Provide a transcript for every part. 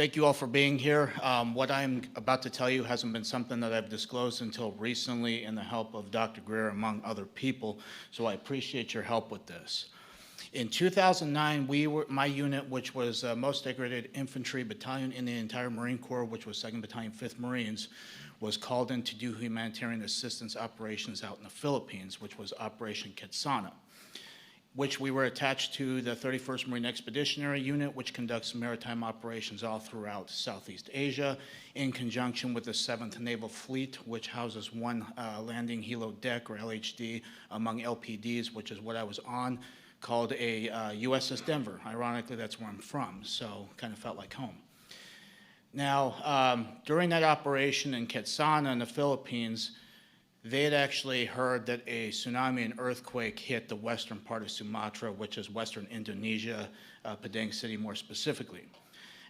Thank you all for being here. What I'm about to tell you hasn't been something that I've disclosed until recently in the help of Dr. Greer, among other people, so I appreciate your help with this. In 2009, my unit, which was most degraded infantry battalion in the entire Marine Corps, which was 2nd Battalion, 5th Marines, was called in to do humanitarian assistance operations out in the Philippines, which was Operation Quetzana, which we were attached to the 31st Marine Expeditionary Unit, which conducts maritime operations all throughout Southeast Asia, in conjunction with the 7th Naval Fleet, which houses one landing helo deck, or LHD, among LPDs, which is what I was on, called a USS Denver. Ironically, that's where I'm from, so kind of felt like home. Now, during that operation in Quetzana in the Philippines, they had actually heard that a tsunami and earthquake hit the western part of Sumatra, which is western Indonesia, Padang City more specifically.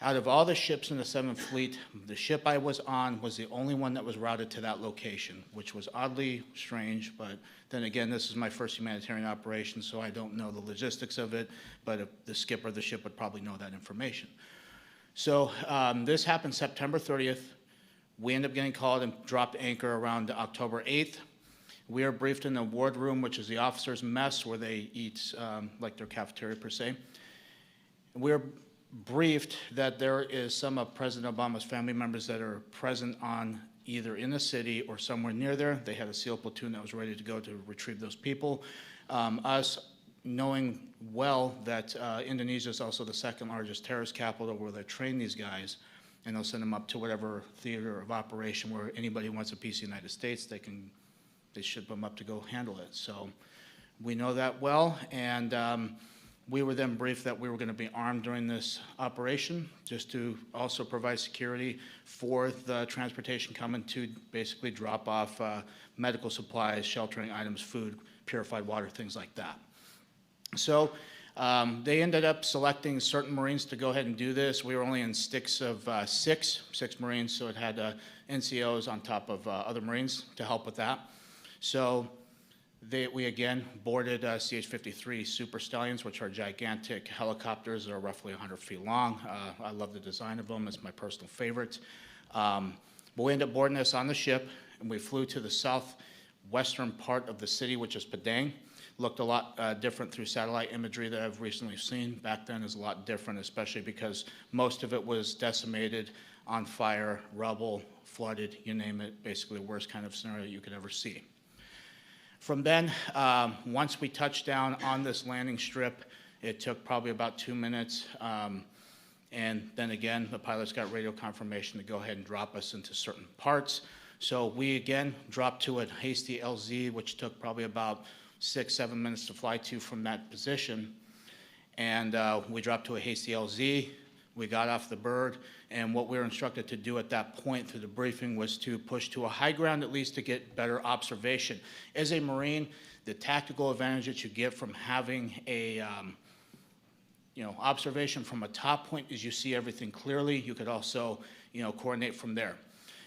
Out of all the ships in the 7th Fleet, the ship I was on was the only one that was routed to that location, which was oddly strange, but then again, this is my first humanitarian operation, so I don't know the logistics of it, but the skipper of the ship would probably know that information. So this happened September 30th. We end up getting called and dropped anchor around October 8th. We are briefed in the ward room, which is the officers' mess, where they eat like their cafeteria per se. We're briefed that there is some of President Obama's family members that are present on either in the city or somewhere near there. They had a SEAL platoon that was ready to go to retrieve those people. Us knowing well that Indonesia is also the 2nd largest terrorist capital where they train these guys, and they'll send them up to whatever theater of operation where anybody wants a piece of the United States, they ship them up to go handle it. So we know that well, and we were then briefed that we were going to be armed during this operation, just to also provide security for the transportation coming to basically drop off medical supplies, sheltering items, food, purified water, things like that. So they ended up selecting certain Marines to go ahead and do this. We were only in sticks of six Marines, so it had NCOs on top of other Marines to help with that. So we again boarded CH-53 Super Stallions, which are gigantic helicopters that are roughly 100 feet long. I love the design of them. It's my personal favorite. But we ended up boarding this on the ship, and we flew to the southwestern part of the city, which is Padang. Looked a lot different through satellite imagery that I've recently seen. Back then is a lot different, especially because most of it was decimated, on fire, rubble, flooded, you name it, basically the worst kind of scenario you could ever see. From then, once we touched down on this landing strip, it took probably about 2 minutes. And then again, the pilots got radio confirmation to go ahead and drop us into certain parts. So we again dropped to a hasty LZ, which took probably about 6-7 minutes to fly to from that position. And we dropped to a hasty LZ. We got off the bird, and what we were instructed to do at that point through the briefing was to push to a high ground at least to get better observation. As a Marine, the tactical advantage that you get from having a observation from a top point is you see everything clearly. You could also coordinate from there.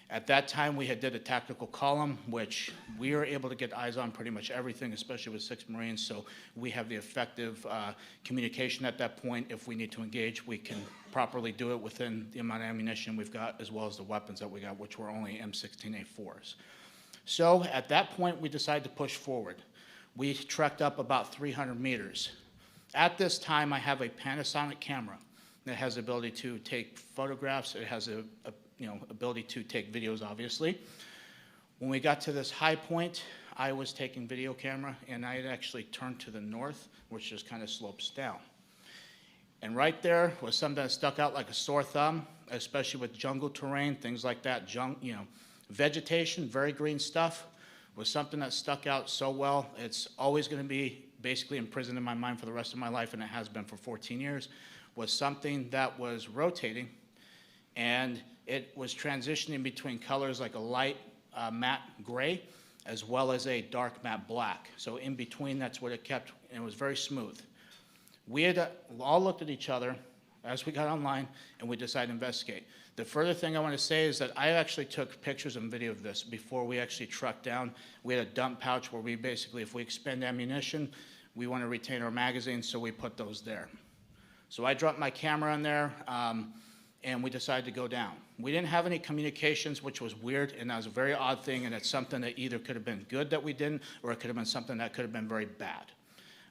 At that time, we had did a tactical column, which we were able to get eyes on pretty much everything, especially with 6 Marines, so we have the effective communication at that point. If we need to engage, we can properly do it within the amount of ammunition we've got, as well as the weapons that we got, which were only M16A4s. So at that point, we decided to push forward. We trekked up about 300 meters. At this time, I have a Panasonic camera that has the ability to take photographs. It has a ability to take videos, obviously. When we got to this high point, I was taking video camera, and I had actually turned to the north, which just kind of slopes down. And right there was something that stuck out like a sore thumb, especially with jungle terrain, things like that. Vegetation, very green stuff, was something that stuck out so well. It's always going to be basically imprisoned in my mind for the rest of my life, and it has been for 14 years, was something that was rotating, and it was transitioning between colors like a light matte gray as well as a dark matte black. So in between, that's what it kept, and it was very smooth. We had all looked at each other as we got online, and we decided to investigate. The further thing I want to say is that I actually took pictures and video of this before we actually trucked down. We had a dump pouch where we basically, if we expend ammunition, we want to retain our magazines, so we put those there. So I dropped my camera in there, and we decided to go down. We didn't have any communications, which was weird, and that was a very odd thing, and it's something that either could have been good that we didn't, or it could have been something that could have been very bad.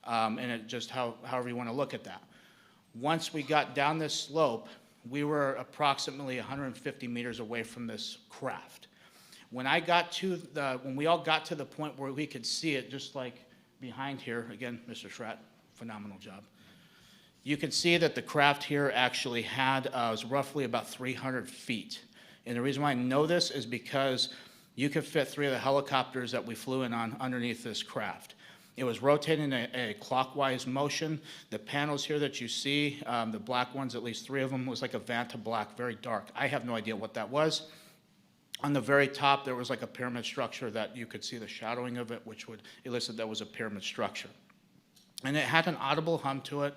And it just however you want to look at that. Once we got down this slope, we were approximately 150 meters away from this craft. When we all got to the point where we could see it, just like behind here, again, Mr. Schratt, phenomenal job. You can see that the craft here actually was roughly about 300 feet. And the reason why I know this is because you could fit 3 of the helicopters that we flew in on underneath this craft. It was rotating a clockwise motion. The panels here that you see, the black ones, at least 3 of them, was like a Vanta black, very dark. I have no idea what that was. On the very top, there was like a pyramid structure that you could see the shadowing of it, which would elicit that was a pyramid structure. And it had an audible hum to it,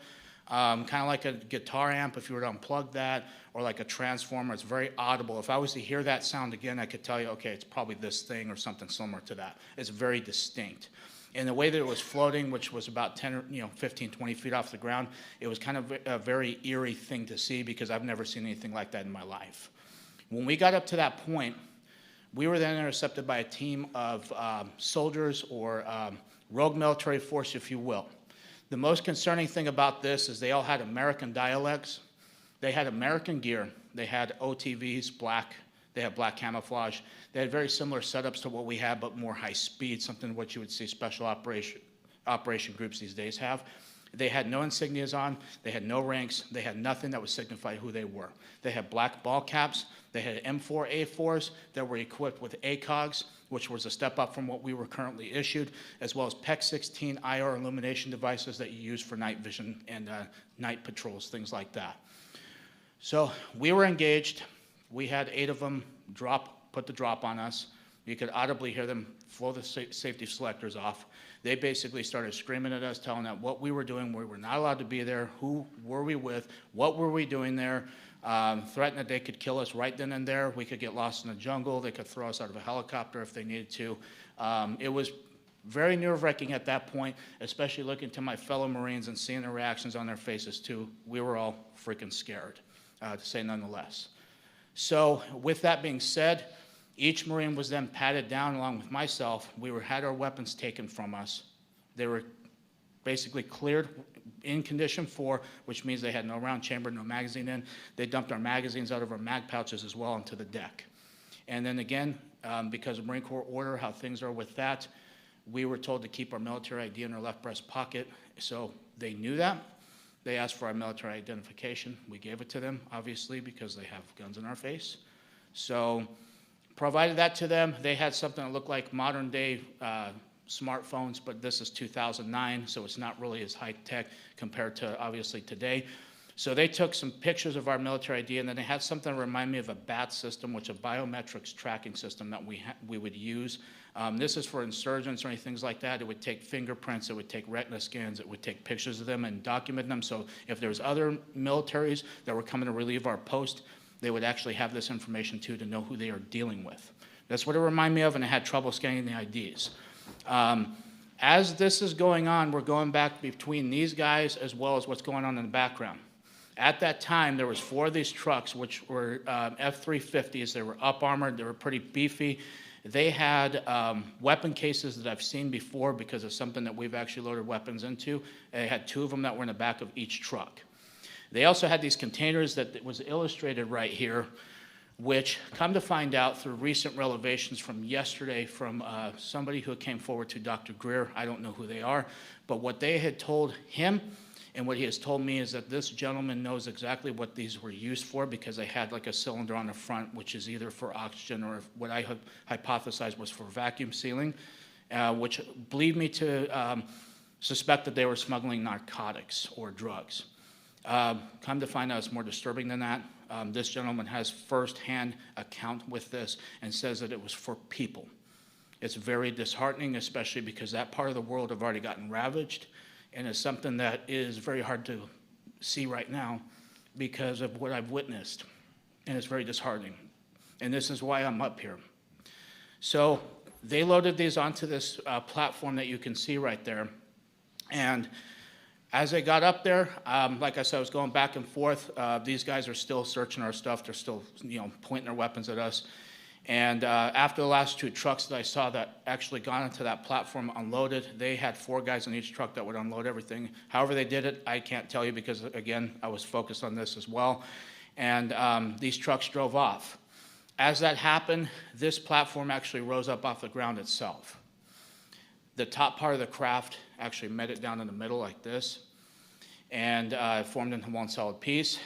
kind of like a guitar amp if you were to unplug that, or like a transformer. It's very audible. If I was to hear that sound again, I could tell you, okay, it's probably this thing or something similar to that. It's very distinct. And the way that it was floating, which was about 15, 20 feet off the ground, it was kind of a very eerie thing to see because I've never seen anything like that in my life. When we got up to that point, we were then intercepted by a team of soldiers or rogue military force, if you will. The most concerning thing about this is they all had American dialects. They had American gear. They had OTVs, black. They had black camouflage. They had very similar setups to what we have, but more high speed, something what you would see special operation groups these days have. They had no insignias on. They had no ranks. They had nothing that would signify who they were. They had black ball caps. They had M4A4s that were equipped with ACOGs, which was a step up from what we were currently issued, as well as PEC-16 IR illumination devices that you use for night vision and night patrols, things like that. So we were engaged. We had 8 of them put the drop on us. You could audibly hear them blow the safety selectors off. They basically started screaming at us, telling us what we were doing. We were not allowed to be there. Who were we with? What were we doing there? Threatened that they could kill us right then and there. We could get lost in the jungle. They could throw us out of a helicopter if they needed to. It was very nerve-wracking at that point, especially looking to my fellow Marines and seeing the reactions on their faces too. We were all freaking scared, to say none the less. So with that being said, each Marine was then patted down along with myself. We had our weapons taken from us. They were basically cleared in condition 4, which means they had no round chamber, no magazine in. They dumped our magazines out of our mag pouches as well onto the deck. And then again, because of Marine Corps order, how things are with that, we were told to keep our military ID in our left breast pocket. So they knew that. They asked for our military identification. We gave it to them, obviously, because they have guns in our face. So provided that to them. They had something that looked like modern day smartphones, but this is 2009, so it's not really as high tech compared to obviously today. So they took some pictures of our military ID, and then they had something that reminded me of a BAT system, which is a biometrics tracking system that we would use. This is for insurgents or anything like that. It would take fingerprints, it would take retina scans, it would take pictures of them and document them. So if there's other militaries that were coming to relieve our post, they would actually have this information too to know who they are dealing with. That's what it reminded me of, and I had trouble scanning the IDs. As this is going on, we're going back between these guys as well as what's going on in the background. At that time, there was 4 of these trucks, which were F-350s. They were up-armored. They were pretty beefy. They had weapon cases that I've seen before because of something that we've actually loaded weapons into. They had 2 of them that were in the back of each truck. They also had these containers that was illustrated right here, which come to find out through recent revelations from yesterday from somebody who came forward to Dr. Greer. I don't know who they are, but what they had told him and what he has told me is that this gentleman knows exactly what these were used for because they had like a cylinder on the front, which is either for oxygen or what I hypothesized was for vacuum sealing, which lead me to suspect that they were smuggling narcotics or drugs. Come to find out it's more disturbing than that. This gentleman has first-hand account with this and says that it was for people. It's very disheartening, especially because that part of the world have already gotten ravaged, and it's something that is very hard to see right now because of what I've witnessed, and it's very disheartening. And this is why I'm up here. So they loaded these onto this platform that you can see right there, and As I got up there, like I said, I was going back and forth. These guys are still searching our stuff. They're still, pointing their weapons at us. And after the last two trucks that I saw that actually got onto that platform unloaded, they had 4 guys in each truck that would unload everything. However they did it, I can't tell you because, again, I was focused on this as well. And these trucks drove off. As that happened, this platform actually rose up off the ground itself. The top part of the craft actually met it down in the middle like this, and it formed into one solid piece.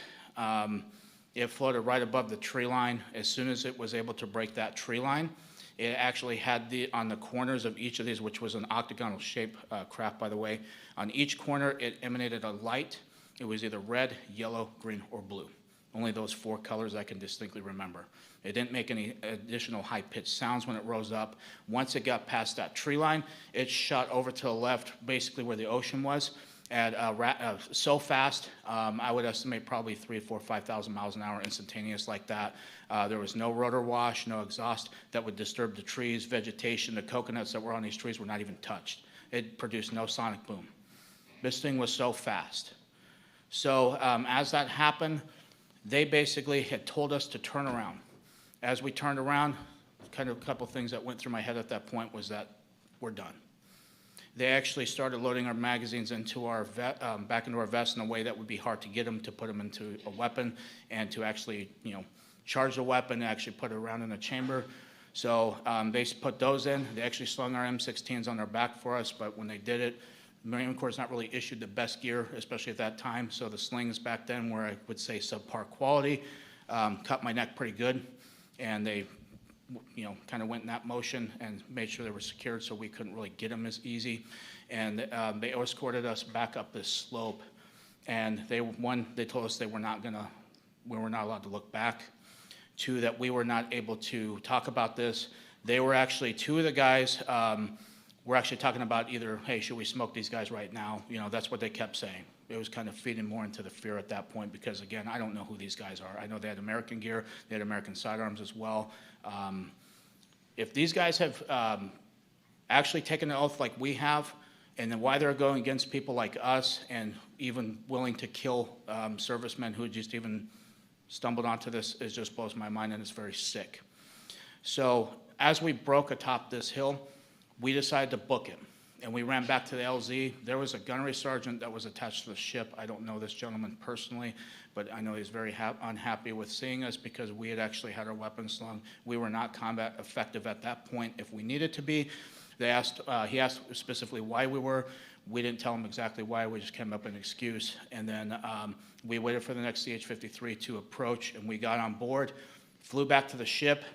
It floated right above the tree line. As soon as it was able to break that tree line, it actually had on the corners of each of these, which was an octagonal shape craft, by the way, on each corner it emanated a light. It was either red, yellow, green, or blue. Only those 4 colors I can distinctly remember. It didn't make any additional high-pitched sounds when it rose up. Once it got past that tree line, it shot over to the left, basically where the ocean was, at so fast, I would estimate probably 3,000, 4,000, 5,000 miles an hour instantaneous like that. There was no rotor wash, no exhaust that would disturb the trees, vegetation. The coconuts that were on these trees were not even touched. It produced no sonic boom. This thing was so fast. So as that happened, they basically had told us to turn around. As we turned around, kind of a couple things that went through my head at that point was that we're done. They actually started loading our magazines into our back into our vests in a way that would be hard to get them to put them into a weapon and to actually, charge the weapon and actually put it around in a chamber. So they put those in. They actually slung our M16s on their back for us, but when they did it, the Marine Corps has not really issued the best gear, especially at that time. So the slings back then were, I would say, subpar quality, cut my neck pretty good, and they kind of went in that motion and made sure they were secured so we couldn't really get them as easy. And they escorted us back up this slope. And they told us we were not allowed to look back. 2, that we were not able to talk about this. They were actually, 2 of the guys were actually talking about either, hey, should we smoke these guys right now? That's what they kept saying. It was kind of feeding more into the fear at that point because, again, I don't know who these guys are. I know they had American gear. They had American sidearms as well. If these guys have actually taken an oath like we have, and then why they're going against people like us and even willing to kill servicemen who just even stumbled onto this, it just blows my mind, and it's very sick. So as we broke atop this hill, we decided to book it. And we ran back to the LZ. There was a gunnery sergeant that was attached to the ship. I don't know this gentleman personally, but I know he's very unhappy with seeing us because we had actually had our weapons slung. We were not combat effective at that point if we needed to be. He asked specifically why we were. We didn't tell him exactly why. We just came up with an excuse. And then we waited for the next CH-53 to approach, and we got on board, flew back to the ship.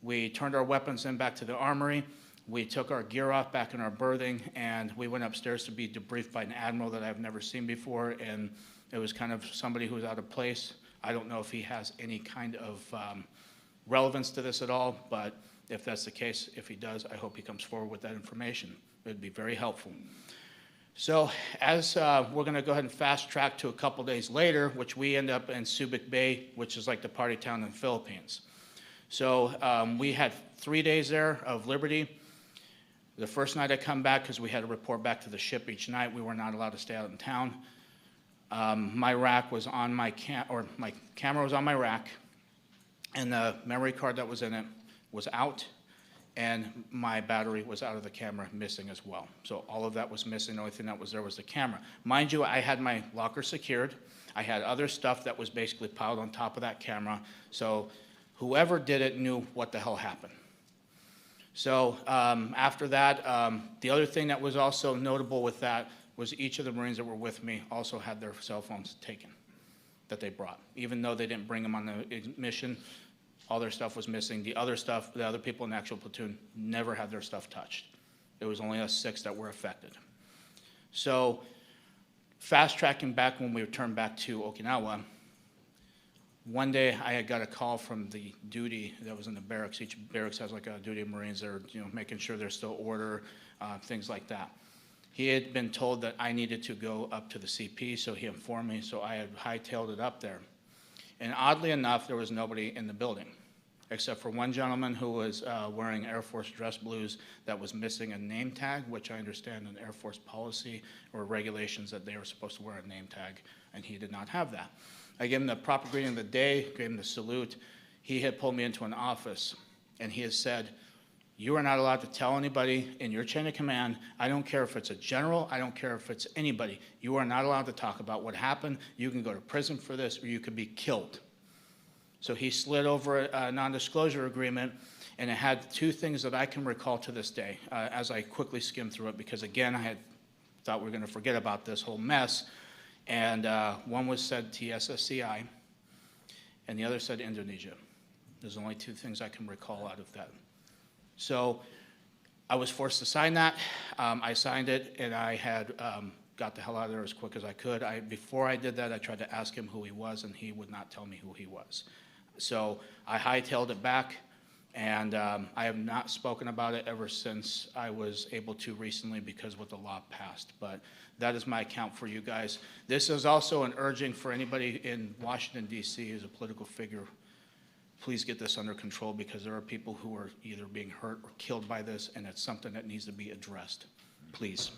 We turned our weapons in back to the armory. We took our gear off back in our berthing, and we went upstairs to be debriefed by an admiral that I've never seen before, and it was kind of somebody who was out of place. I don't know if he has any kind of relevance to this at all, but if that's the case, if he does, I hope he comes forward with that information. It would be very helpful. So as we're going to go ahead and fast track to a couple days later, which we end up in Subic Bay, which is like the party town in the Philippines. So we had 3 days there of liberty. The first night I come back, because we had to report back to the ship each night, we were not allowed to stay out in town. My rack was on my camera was on my rack, and the memory card that was in it was out, and my battery was out of the camera, missing as well. So all of that was missing. The only thing that was there was the camera. Mind you, I had my locker secured. I had other stuff that was basically piled on top of that camera. So whoever did it knew what the hell happened. So after that, the other thing that was also notable with that was each of the Marines that were with me also had their cell phones taken that they brought. Even though they didn't bring them on the mission, all their stuff was missing. The other stuff, the other people in the actual platoon never had their stuff touched. It was only us 6 that were affected. So fast tracking back when we returned back to Okinawa, one day I had got a call from the duty that was in the barracks. Each barracks has like a duty of Marines that are making sure there's still order, things like that. He had been told that I needed to go up to the CP, so he informed me, so I had hightailed it up there. And oddly enough, there was nobody in the building. except for one gentleman who was wearing Air Force dress blues that was missing a name tag, which I understand in Air Force policy or regulations that they were supposed to wear a name tag, and he did not have that. I gave him the proper greeting of the day, gave him the salute. He had pulled me into an office, and he has said, "You are not allowed to tell anybody in your chain of command. I don't care if it's a general. I don't care if it's anybody. You are not allowed to talk about what happened. You can go to prison for this, or you could be killed." So he slid over a non-disclosure agreement, and it had two things that I can recall to this day as I quickly skimmed through it, because again, I had thought we were going to forget about this whole mess. And one was said TSSCI, and the other said Indonesia. There's only two things I can recall out of that. So I was forced to sign that. I signed it, and I had got the hell out of there as quick as I could. Before I did that, I tried to ask him who he was, and he would not tell me who he was. So I hightailed it back, and I have not spoken about it ever since I was able to recently because what the law passed. But that is my account for you guys. This is also an urging for anybody in Washington, D.C. as a political figure. Please get this under control, because there are people who are either being hurt or killed by this, and it's something that needs to be addressed. Please.